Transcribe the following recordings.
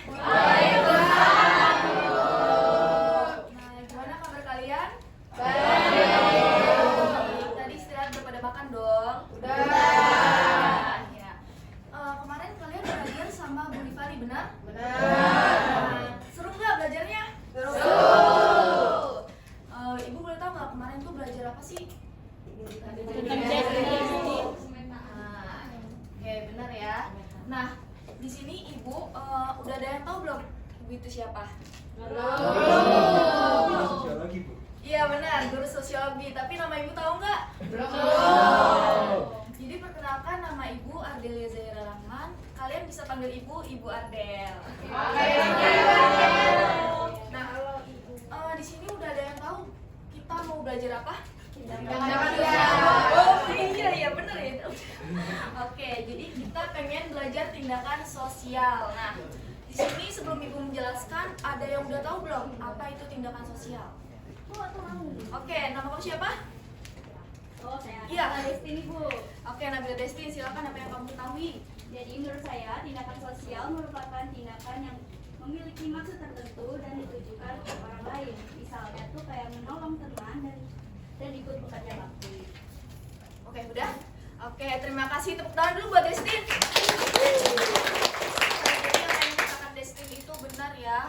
Waalaikumsalam. Nah, gimana kabar kalian? Baik. Tadi istirahat udah pada makan dong? Udah. Ya. Kemarin kalian belajar sama Bu Rifani, benar? Benar. Seru nggak belajarnya? Seru. Ibu boleh tahu nggak kemarin tuh belajar apa sih? Oke, benar ya. Nah, di sini Ibu udah ada yang tahu belum? Ibu itu siapa? Sosiologi, Bu. Iya benar, guru sosiologi. Tapi nama Ibu tahu nggak? Belum. Jadi perkenalkan, nama Ibu Ardelia Zaira Rahman. Kalian bisa panggil Ibu Ardel. Nah, di sini udah ada yang tahu kita mau belajar apa? Oh iya bener ya. Oke, jadi kita pengen belajar tindakan sosial. Nah, di sini sebelum Ibu menjelaskan, ada yang udah tahu belum apa itu tindakan sosial? Oke, nama kamu siapa? Oh, saya Iya. Destiny, Bu. Oke, Nabila Desti, silakan apa yang kamu ketahui? Jadi menurut saya tindakan sosial merupakan tindakan yang memiliki maksud tertentu dan ditujukan ke orang lain. Misalnya tuh kayak menolong teman dan ikut bekerja bakti. Oke, udah? Oke, terima kasih. Tepuk tangan dulu buat Destin. Jadi yang tadi dikatakan Destin itu benar ya.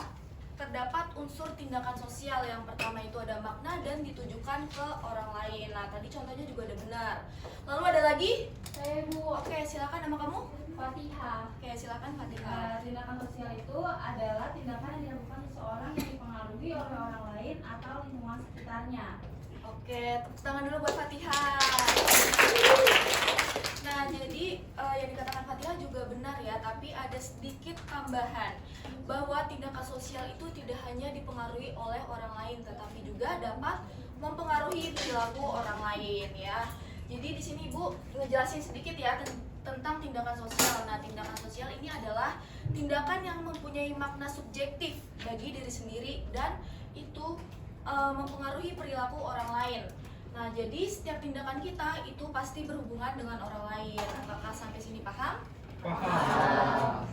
Terdapat unsur tindakan sosial. Yang pertama itu ada makna dan ditujukan ke orang lain. Nah, tadi contohnya juga ada benar. Lalu ada lagi? Saya, Bu. Oke, silakan nama kamu. Fatihah. Oke, silakan Fatihah. Tindakan sosial itu adalah tindakan yang dilakukan seseorang yang dipengaruhi oleh orang lain atau lingkungan sekitarnya. Oke, tepuk tangan dulu buat Fatihah. Nah, jadi yang dikatakan Fatihah juga benar ya, tapi ada sedikit tambahan bahwa tindakan sosial itu tidak hanya dipengaruhi oleh orang lain, tetapi juga dapat mempengaruhi perilaku orang lain ya. Jadi di sini Ibu ngejelasin sedikit ya tentang tindakan sosial. Nah, tindakan sosial ini adalah tindakan yang mempunyai makna subjektif bagi diri sendiri dan itu mempengaruhi perilaku orang lain. Nah, jadi setiap tindakan kita itu pasti berhubungan dengan orang lain. Apakah sampai sini paham? Paham.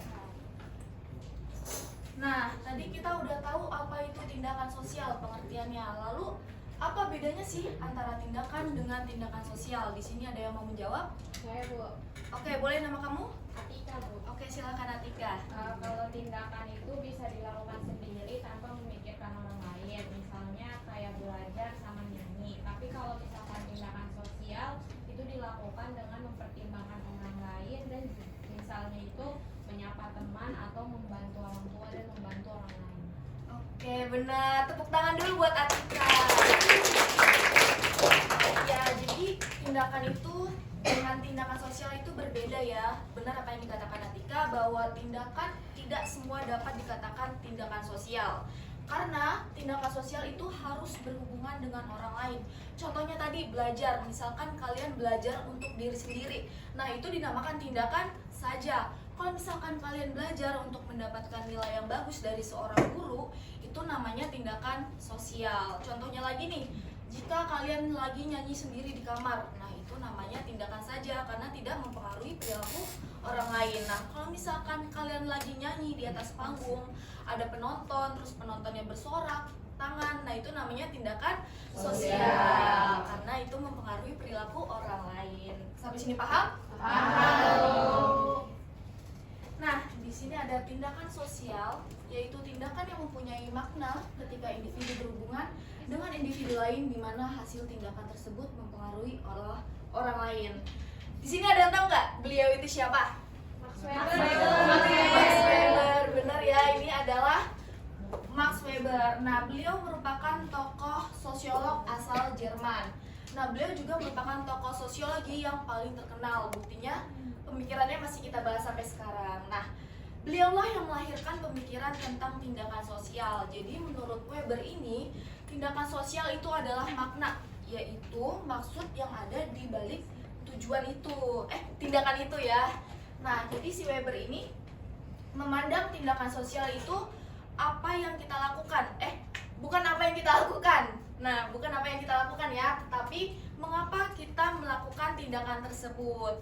Nah, tadi kita udah tahu apa itu tindakan sosial pengertiannya. Lalu apa bedanya sih antara tindakan dengan tindakan sosial? Di sini ada yang mau menjawab? Saya, Bu. Oke, boleh nama kamu? Atika, Bu. Oke, silakan Atika. Kalau tindakan itu bisa dilakukan sendiri tanpa memikirkan orang lain, misalnya kayak belajar sama nyanyi. Tapi kalau misalkan tindakan sosial itu dilakukan dengan mempertimbangkan orang lain dan misalnya itu menyapa teman atau membantu orang tua dan membantu orang lain. Oke, benar. Tepuk tangan dulu buat Atika. Ya, jadi tindakan itu dengan tindakan sosial itu berbeda ya. Benar apa yang dikatakan Atika bahwa tindakan tidak semua dapat dikatakan tindakan sosial. Karena tindakan sosial itu harus berhubungan dengan orang lain. Contohnya tadi belajar, misalkan kalian belajar untuk diri sendiri. Nah, itu dinamakan tindakan saja. Kalau misalkan kalian belajar untuk mendapatkan nilai yang bagus dari seorang guru, itu namanya tindakan sosial. Contohnya lagi nih, jika kalian lagi nyanyi sendiri di kamar, nah itu namanya tindakan saja karena tidak mempengaruhi perilaku orang lain. Nah, kalau misalkan kalian lagi nyanyi di atas panggung, ada penonton, terus penontonnya bersorak tangan, nah itu namanya tindakan sosial karena itu mempengaruhi perilaku orang lain. Sampai sini paham? Paham. Nah, di sini ada tindakan sosial, yaitu tindakan yang mempunyai makna ketika individu berhubungan dengan individu lain di mana hasil tindakan tersebut mempengaruhi orang lain. Di sini ada yang tahu nggak beliau itu siapa? Max Max Weber, benar ya, ini adalah Max Weber. Nah, beliau merupakan tokoh sosiolog asal Jerman. Nah, beliau juga merupakan tokoh sosiologi yang paling terkenal. Buktinya pemikirannya masih kita bahas sampai sekarang. Nah, beliaulah yang melahirkan pemikiran tentang tindakan sosial. Jadi menurut Weber ini, tindakan sosial itu adalah makna, yaitu maksud yang ada di balik tujuan itu, tindakan itu ya. Nah, jadi si Weber ini memandang tindakan sosial itu apa yang kita lakukan, bukan apa yang kita lakukan. Nah, bukan apa yang kita lakukan ya, tetapi mengapa kita melakukan tindakan tersebut.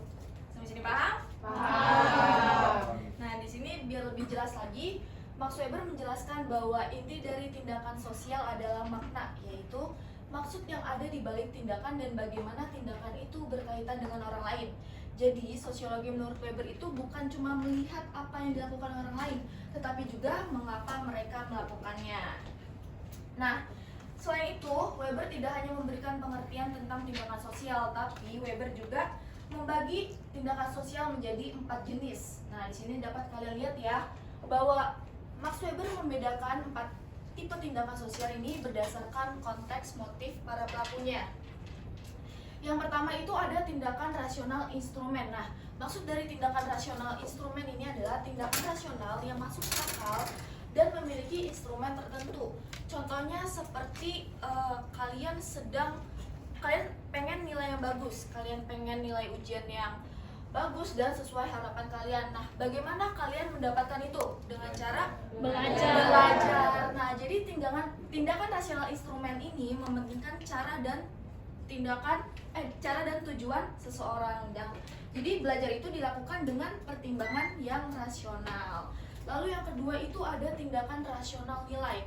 Sampai sini paham? Paham. Nah, di sini biar lebih jelas lagi, Max Weber menjelaskan bahwa inti dari tindakan sosial adalah makna, yaitu maksud yang ada di balik tindakan dan bagaimana tindakan itu berkaitan dengan orang lain. Jadi, sosiologi menurut Weber itu bukan cuma melihat apa yang dilakukan orang lain, tetapi juga mengapa mereka melakukannya. Nah, selain itu, Weber tidak hanya memberikan pengertian tentang tindakan sosial, tapi Weber juga membagi tindakan sosial menjadi 4 jenis. Nah, di sini dapat kalian lihat ya, bahwa Max Weber membedakan 4 tipe tindakan sosial ini berdasarkan konteks motif para pelakunya. Yang pertama itu ada tindakan rasional instrumen. Nah, maksud dari tindakan rasional instrumen ini adalah tindakan rasional yang masuk akal dan memiliki instrumen tertentu. Contohnya seperti kalian pengen nilai yang bagus, kalian pengen nilai ujian yang bagus dan sesuai harapan kalian. Nah, bagaimana kalian mendapatkan itu? Dengan cara belajar. Nah, jadi tindakan rasional instrumen ini mementingkan cara dan tujuan seseorang. Jadi belajar itu dilakukan dengan pertimbangan yang rasional. Lalu yang kedua itu ada tindakan rasional nilai.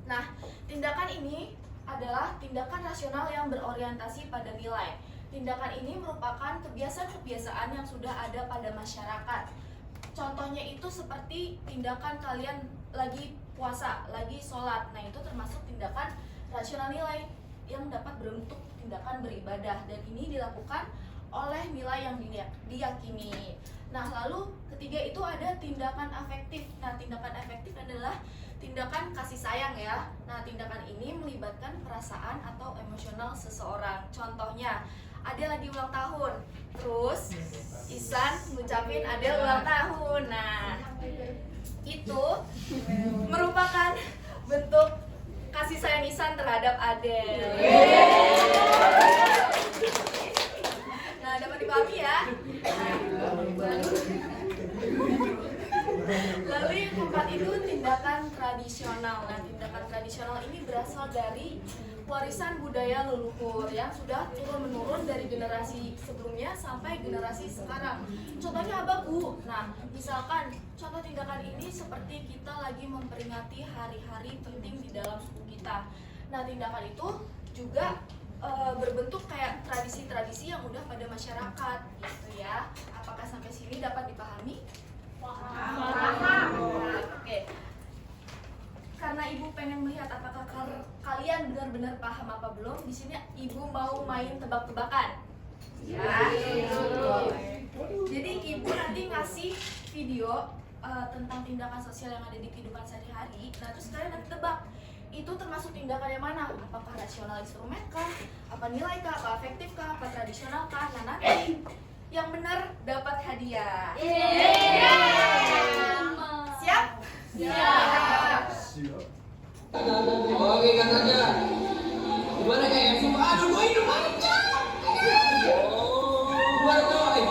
Nah, tindakan ini adalah tindakan rasional yang berorientasi pada nilai. Tindakan ini merupakan kebiasaan-kebiasaan yang sudah ada pada masyarakat. Contohnya itu seperti tindakan kalian lagi puasa, lagi sholat. Nah, itu termasuk tindakan rasional nilai yang dapat berbentuk tindakan beribadah, dan ini dilakukan oleh nilai yang diyakini. Nah, lalu ketiga itu ada tindakan afektif. Nah, tindakan afektif adalah tindakan kasih sayang ya. Nah, tindakan ini melibatkan perasaan atau emosional seseorang. Contohnya, Adel lagi ulang tahun, terus Isan ngucapin Adel ulang tahun. Nah, itu merupakan bentuk kasih sayang Isan terhadap Adel. Nah, dapat dipahami ya. Lalu yang keempat itu tindakan tradisional. Nah, tindakan tradisional ini berasal dari warisan budaya leluhur yang sudah turun-menurun dari generasi sebelumnya sampai generasi sekarang. Contohnya apa, Bu? Nah, misalkan contoh tindakan ini seperti kita lagi memperingati hari-hari penting di dalam suku kita. Nah, tindakan itu juga berbentuk kayak tradisi-tradisi yang udah pada masyarakat gitu ya. Apakah sampai sini dapat dipahami? Paham. Oke. Karena Ibu pengen melihat apakah kalian benar-benar paham apa belum, di sini Ibu mau main tebak-tebakan. Ya. Jadi Ibu nanti ngasih video tentang tindakan sosial yang ada di kehidupan sehari-hari. Nah, terus kalian nanti tebak itu termasuk tindakan yang mana? Apakah rasional instrumen kah? Apa nilai kah? Apa afektif kah? Apa tradisional kah? Nah, nanti yang benar dapat hadiah. Siap? Siap. Oke, kan aja. Gimana kayak semua? Aduh, gue hidup aja. Gimana coy?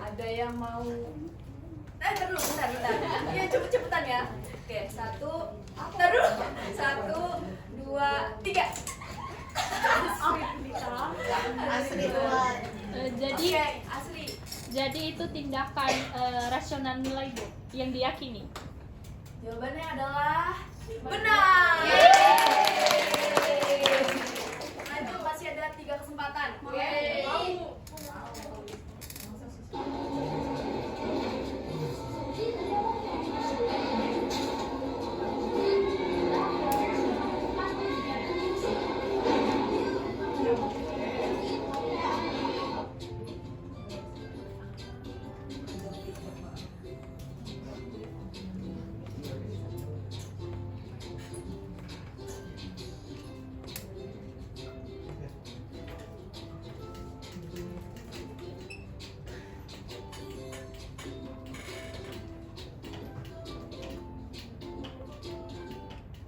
Ada yang mau bentar dulu, bentar. Ya, cepet-cepetan ya. Oke, 1, 2, 3. Asri duluan. Jadi Asri. jadi itu tindakan rasional nilai, Bu, yang diyakini. Jawabannya adalah benar. Lanjut, masih ada 3 kesempatan. Oke.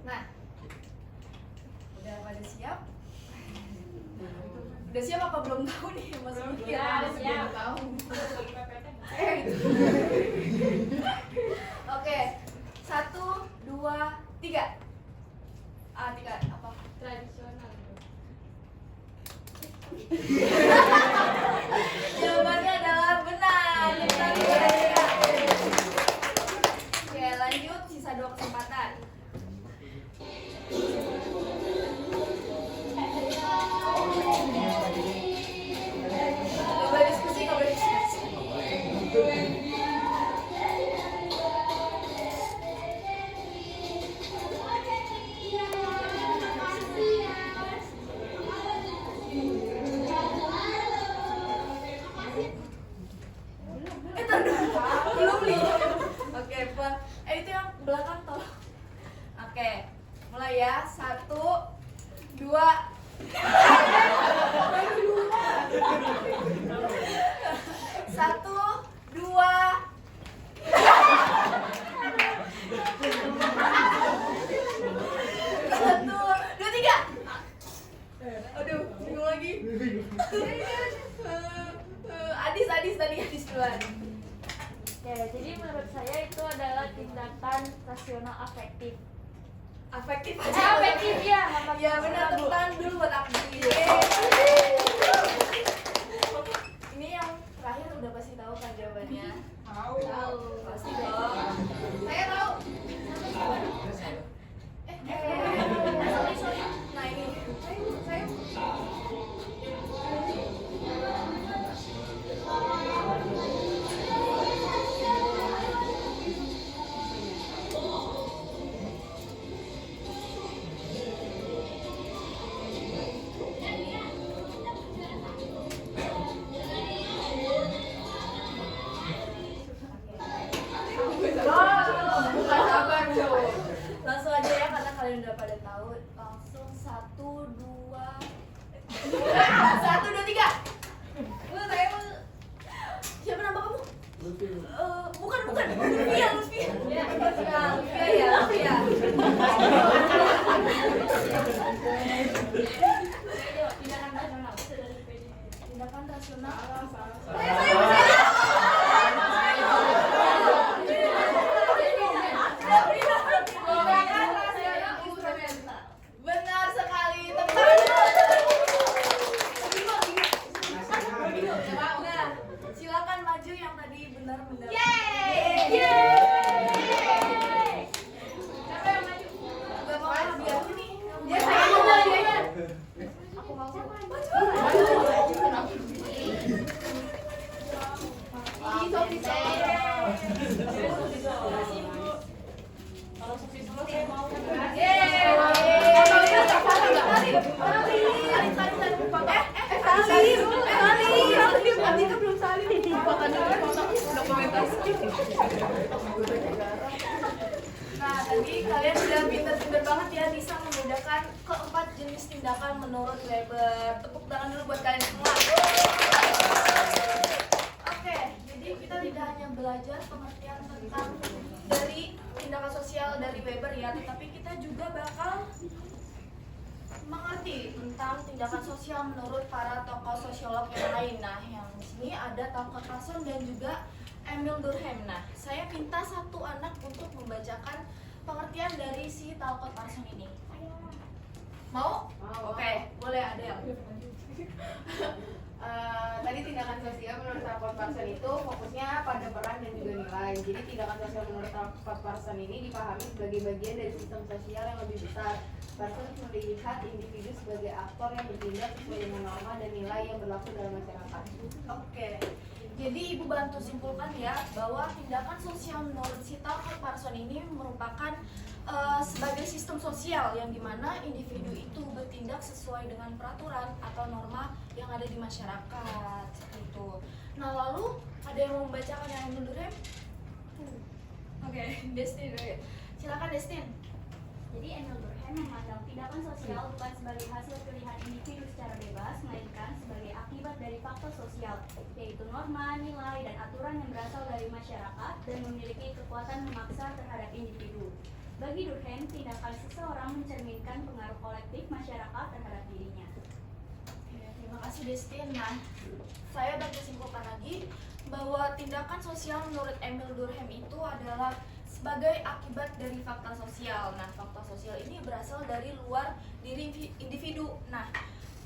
Nah, udah pada siap? Udah siap apa belum tahu nih, Mas Miki? Siap. Satu, dua. Satu, dua, tiga. Aduh, bingung lagi. Adis duluan. Ya, jadi menurut saya itu adalah tindakan rasional afektif. Afektif Afektif ya, nggak pakai Ya benar, ragu. tepuk tangan dulu buat aku. Ini yang terakhir udah pasti tahu kan jawabannya? Tahu. Pasti dong. Saya tahu. Sorry. Nah ini, saya. Bukan sabar dong. Langsung aja ya karena kalian udah pada tahu. Langsung 1, 2. 1, 2, 3. Saya mau. Siapa nama kamu? Bukan. Lutfia. Lutfia. Tindakan rasional. Benar sekali, tepat. Nah, silakan maju yang tadi benar-benar. Siapa yang maju? Gak mau biar aku nih. Ya saya aja. Aku mau. Maju. Sofi. Kalau Sofi dulu saya mau. Nah, tadi kalian sudah pinter-pinter banget ya bisa membedakan keempat jenis tindakan menurut Weber. Tepuk tangan dulu buat kalian semua. Oke, jadi kita tidak hanya belajar pengertian tentang dari tindakan sosial dari Weber ya, tetapi kita juga bakal mengerti tentang tindakan sosial menurut para tokoh sosiolog yang lain. Nah, yang di sini ada Talcott Parson dan juga Emil Durkheim. Nah, saya minta satu anak untuk membacakan pengertian dari si Talcott Parson ini. Mau? Oke, boleh Adel. Tadi tindakan sosial menurut Talcott Parson itu fokusnya pada peran dan juga nilai. Jadi tindakan sosial menurut Talcott Parson ini dipahami sebagai bagian dari sistem sosial yang lebih besar. Parson melihat individu sebagai aktor yang bertindak sesuai dengan norma dan nilai yang berlaku dalam masyarakat. Oke. Jadi Ibu bantu simpulkan ya bahwa tindakan sosial menurut si Talcott Parson ini merupakan sebagai sistem sosial yang dimana individu itu bertindak sesuai dengan peraturan atau norma yang ada di masyarakat seperti itu. Nah, lalu ada yang mau membacakan yang Emil Durkheim? Oke, Destin. Silakan Destin. Jadi Emil Durkheim memandang tindakan sosial bukan sebagai hasil pilihan individu secara bebas, melainkan sebagai akibat dari faktor sosial, yaitu norma, nilai, dan aturan yang berasal dari masyarakat dan memiliki kekuatan memaksa terhadap individu. Bagi Durkheim, tindakan seseorang mencerminkan pengaruh kolektif masyarakat terhadap dirinya. Oke, terima kasih Destin. Nah, saya bantu simpulkan lagi bahwa tindakan sosial menurut Emil Durkheim itu adalah sebagai akibat dari fakta sosial. Nah, fakta sosial ini berasal dari luar diri individu. Nah,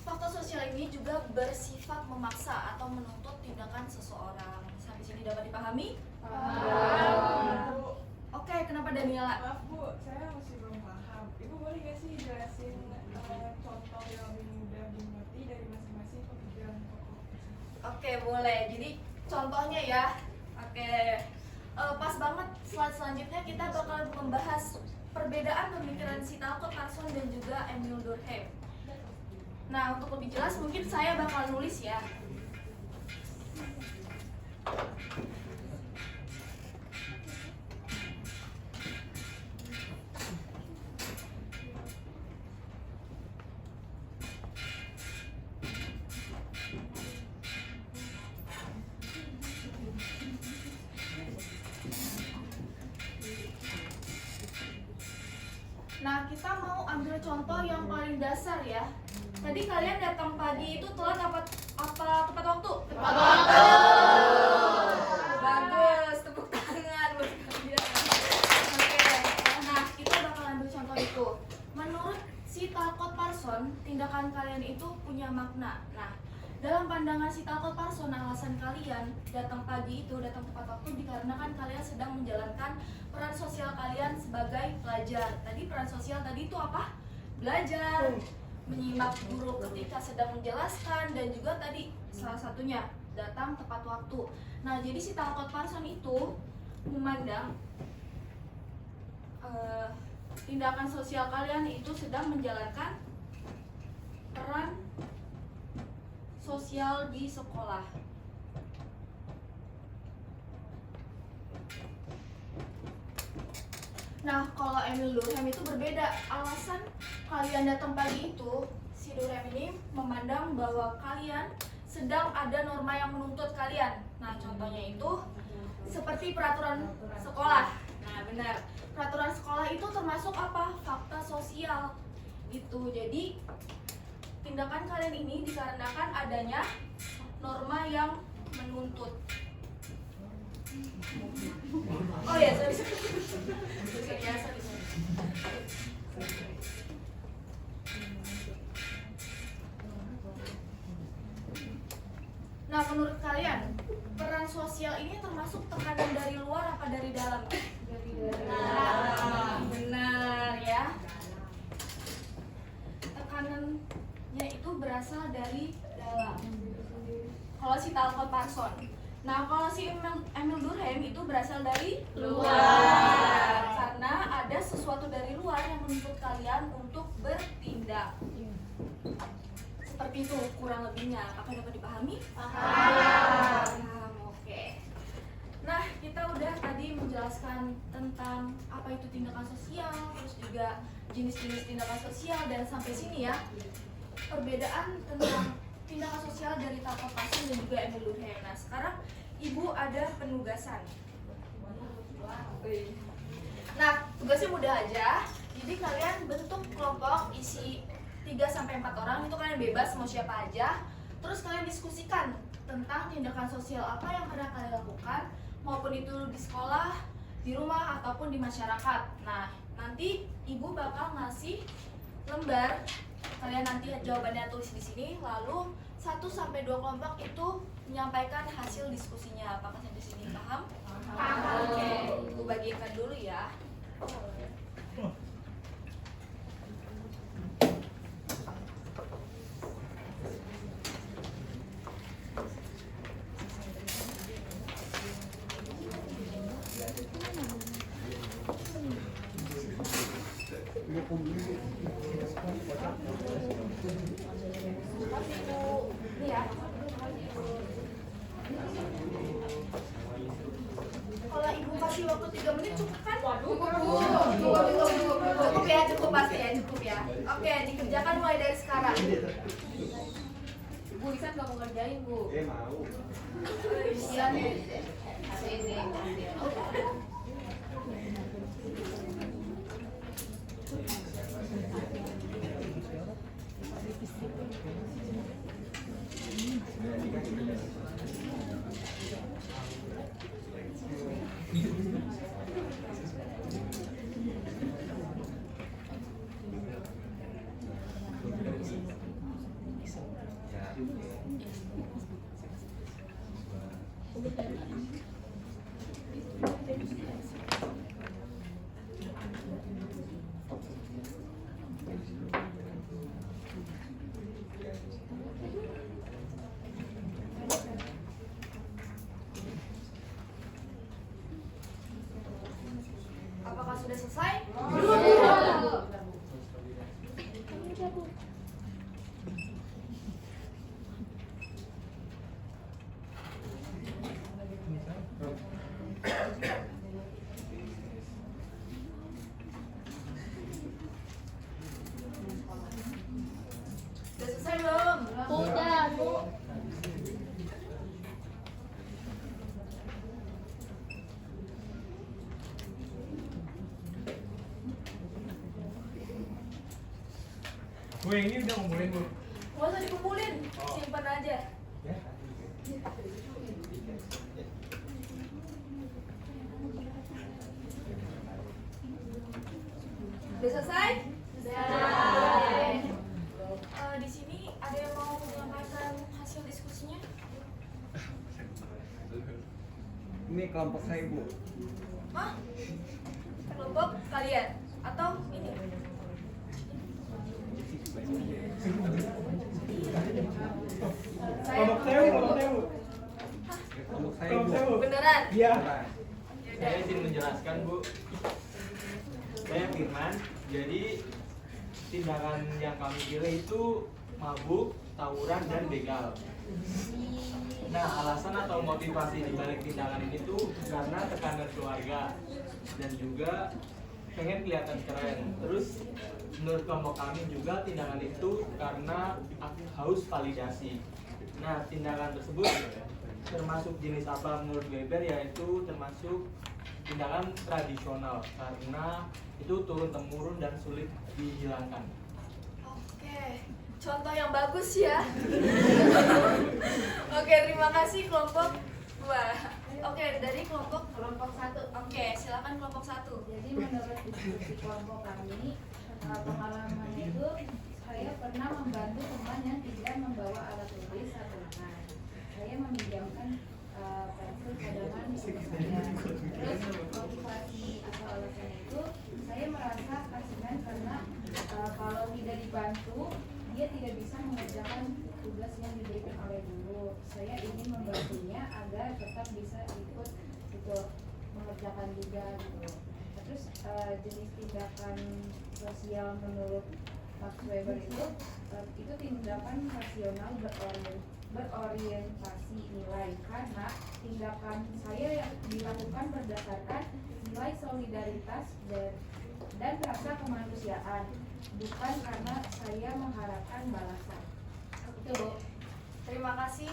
fakta sosial ini juga bersifat memaksa atau menuntut tindakan seseorang. Sampai sini dapat dipahami? Oke, kenapa Daniela? Maaf Bu, saya masih belum paham. Ibu boleh nggak sih jelasin contoh yang lebih mudah dimengerti dari masing-masing pemikiran tokoh? Oke, boleh. Jadi contohnya ya. Oke. Pas banget slide selanjutnya kita bakal membahas perbedaan pemikiran si Talcott Parson dan juga Emil Durkheim. Nah, untuk lebih jelas mungkin saya bakal nulis ya. Nah, kita mau ambil contoh yang paling dasar ya. Tadi kalian datang pagi itu telat apa tepat waktu? Tepat waktu. Bagus, tepuk tangan buat kalian. Oke. Nah, kita bakal ambil contoh itu. Menurut si Talcott Parsons, tindakan kalian itu punya makna. Nah, dalam pandangan si Talcott Parsons, alasan kalian datang pagi itu, datang tepat waktu dikarenakan kalian sedang menjalankan peran sosial kalian sebagai pelajar. Tadi peran sosial tadi itu apa? Belajar, menyimak guru ketika sedang menjelaskan, dan juga tadi salah satunya datang tepat waktu. Nah, jadi si Talcott Parsons itu memandang tindakan sosial kalian itu sedang menjalankan peran sosial di sekolah. Nah, kalau Emil Durkheim itu berbeda. Alasan kalian datang pagi itu, si Durkheim ini memandang bahwa kalian sedang ada norma yang menuntut kalian. Nah, contohnya itu seperti peraturan sekolah. Nah, benar. Peraturan sekolah itu termasuk apa? Fakta sosial. Gitu. Jadi, tindakan kalian ini dikarenakan adanya norma yang menuntut. Oh ya, sorry. Nah, menurut kalian, peran sosial ini termasuk tekanan dari luar apa dari dalam? Dari dalam. Benar ya. Tekanannya itu berasal dari dalam. Kalau si Talcott Parsons. Nah, kalau si Emil Durkheim itu berasal dari luar. Karena ada sesuatu dari luar yang menuntut kalian untuk bertindak. Seperti itu kurang lebihnya. Apakah dapat dipahami? Paham. Oke. Nah, kita udah tadi menjelaskan tentang apa itu tindakan sosial, terus juga jenis-jenis tindakan sosial, dan sampai sini ya perbedaan tentang tindakan sosial dari Talcott Parsons dan juga Emil Durkheim. Nah, sekarang Ibu ada penugasan. Nah, tugasnya mudah aja. Jadi kalian bentuk kelompok isi 3-4 orang, itu kalian bebas mau siapa aja. Terus kalian diskusikan tentang tindakan sosial apa yang pernah kalian lakukan, maupun itu di sekolah, di rumah, ataupun di masyarakat. Nah, nanti Ibu bakal ngasih lembar, kalian nanti jawabannya tulis di sini, lalu 1-2 kelompok itu menyampaikan hasil diskusinya. Apakah sampai sini paham? Paham. Oke, Ibu bagikan dulu ya. Ini ya. Kalau Ibu kasih waktu 3 menit cukup kan? Cukup ya, cukup pasti ya, cukup ya. Oke, dikerjakan mulai dari sekarang. Bu Isan gak mau ngerjain, Bu. Mau. Iya nih. Apakah sudah selesai? Sudah selesai belum? Udah, Bu. Bu, yang ini udah ngumpulin Bu. Nggak usah dikumpulin, simpan aja. Ya. Udah selesai? Selesai. Di sini ada yang mau menyampaikan hasil diskusinya? Ini kelompok saya Bu. Hah? Kelompok kalian? Atau ini? Kelompok saya Bu, kelompok saya Bu. Kelompok saya Bu. Beneran? Iya. Saya izin menjelaskan Bu. Saya Firman. Jadi tindakan yang kami pilih itu mabuk, tawuran, dan begal. Nah, alasan atau motivasi di balik tindakan ini tuh karena tekanan keluarga dan juga pengen kelihatan keren. Terus menurut kelompok kami juga tindakan itu karena haus validasi. Nah, tindakan tersebut termasuk jenis apa menurut Weber, yaitu termasuk tindakan tradisional karena itu turun temurun dan sulit dihilangkan. Oke, contoh yang bagus ya. Oke, terima kasih kelompok 2. Oke, dari kelompok 1. Oke, silakan kelompok 1. Jadi menurut diskusi kelompok kami, pengalaman itu saya pernah membantu teman yang tidak membawa alat tulis atau bukan. Saya meminjamkan pensil cadangan guru saya. Terus motivasi atau alasan itu saya merasa kasihan karena kalau tidak dibantu dia tidak bisa mengerjakan tugas yang diberikan oleh guru. Saya ingin membantunya agar tetap bisa ikut mengerjakan juga gitu. Terus jenis tindakan sosial menurut Max Weber itu tindakan rasional berorientasi nilai, karena tindakan saya yang dilakukan berdasarkan nilai solidaritas dan rasa kemanusiaan, bukan karena saya mengharapkan balasan. Itu Bu. Terima kasih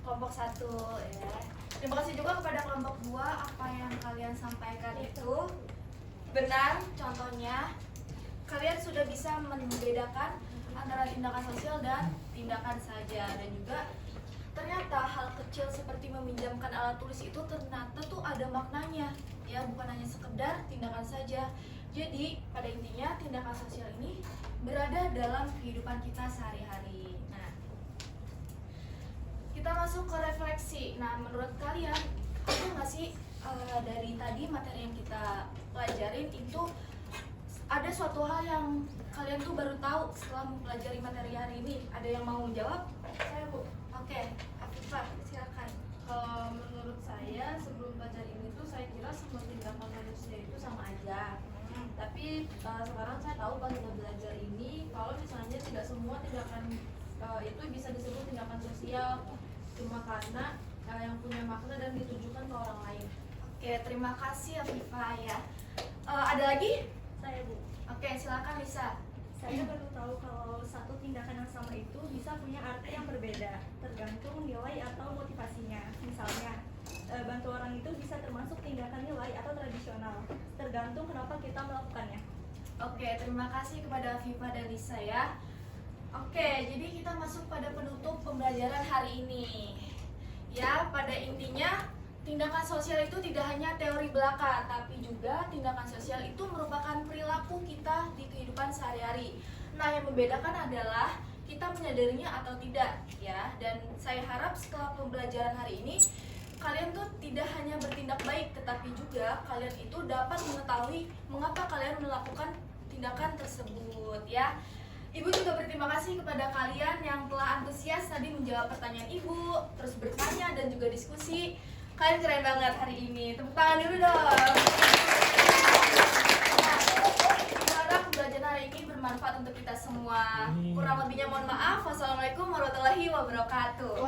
kelompok 1 ya. Terima kasih juga kepada kelompok 2. Apa yang kalian sampaikan itu benar. Contohnya kalian sudah bisa membedakan antara tindakan sosial dan tindakan saja, dan juga ternyata hal kecil seperti meminjamkan alat tulis itu ternyata tuh ada maknanya ya, bukan hanya sekedar tindakan saja. Jadi pada intinya tindakan sosial ini berada dalam kehidupan kita sehari-hari. Nah, kita masuk ke refleksi. Nah, menurut kalian ada nggak sih dari tadi materi yang kita pelajarin itu ada suatu hal yang kalian tuh baru tahu setelah mempelajari materi hari ini? Ada yang mau menjawab? Saya Bu. Oke, Afifah, silakan. Kalau menurut saya sebelum belajar ini tuh saya kira semua tindakan manusia itu sama aja. Tapi sekarang saya tahu pas udah belajar ini kalau misalnya tidak semua tindakan itu bisa disebut tindakan sosial, cuma karena yang punya makna dan ditujukan ke orang lain. Oke, terima kasih Afifah ya. Ada lagi? Saya Bu. Oke, silakan Lisa. Saya baru tahu kalau satu tindakan yang sama itu bisa punya arti yang berbeda, tergantung nilai atau motivasinya. Misalnya, bantu orang itu bisa termasuk tindakan nilai atau tradisional, tergantung kenapa kita melakukannya. Oke, terima kasih kepada Afifah dan Lisa ya. Oke, jadi kita masuk pada penutup pembelajaran hari ini. Ya, pada intinya tindakan sosial itu tidak hanya teori belaka, tapi juga tindakan sosial itu merupakan perilaku kita di kehidupan sehari-hari. Nah, yang membedakan adalah kita menyadarinya atau tidak, ya. Dan saya harap setelah pembelajaran hari ini, kalian tuh tidak hanya bertindak baik, tetapi juga kalian itu dapat mengetahui mengapa kalian melakukan tindakan tersebut, ya. Ibu juga berterima kasih kepada kalian yang telah antusias tadi menjawab pertanyaan Ibu, terus bertanya dan juga diskusi. Kalian keren banget hari ini. Tepuk tangan dulu dong. Harap pembelajaran hari ini bermanfaat untuk kita semua. Kurang lebihnya mohon maaf. Wassalamualaikum warahmatullahi wabarakatuh.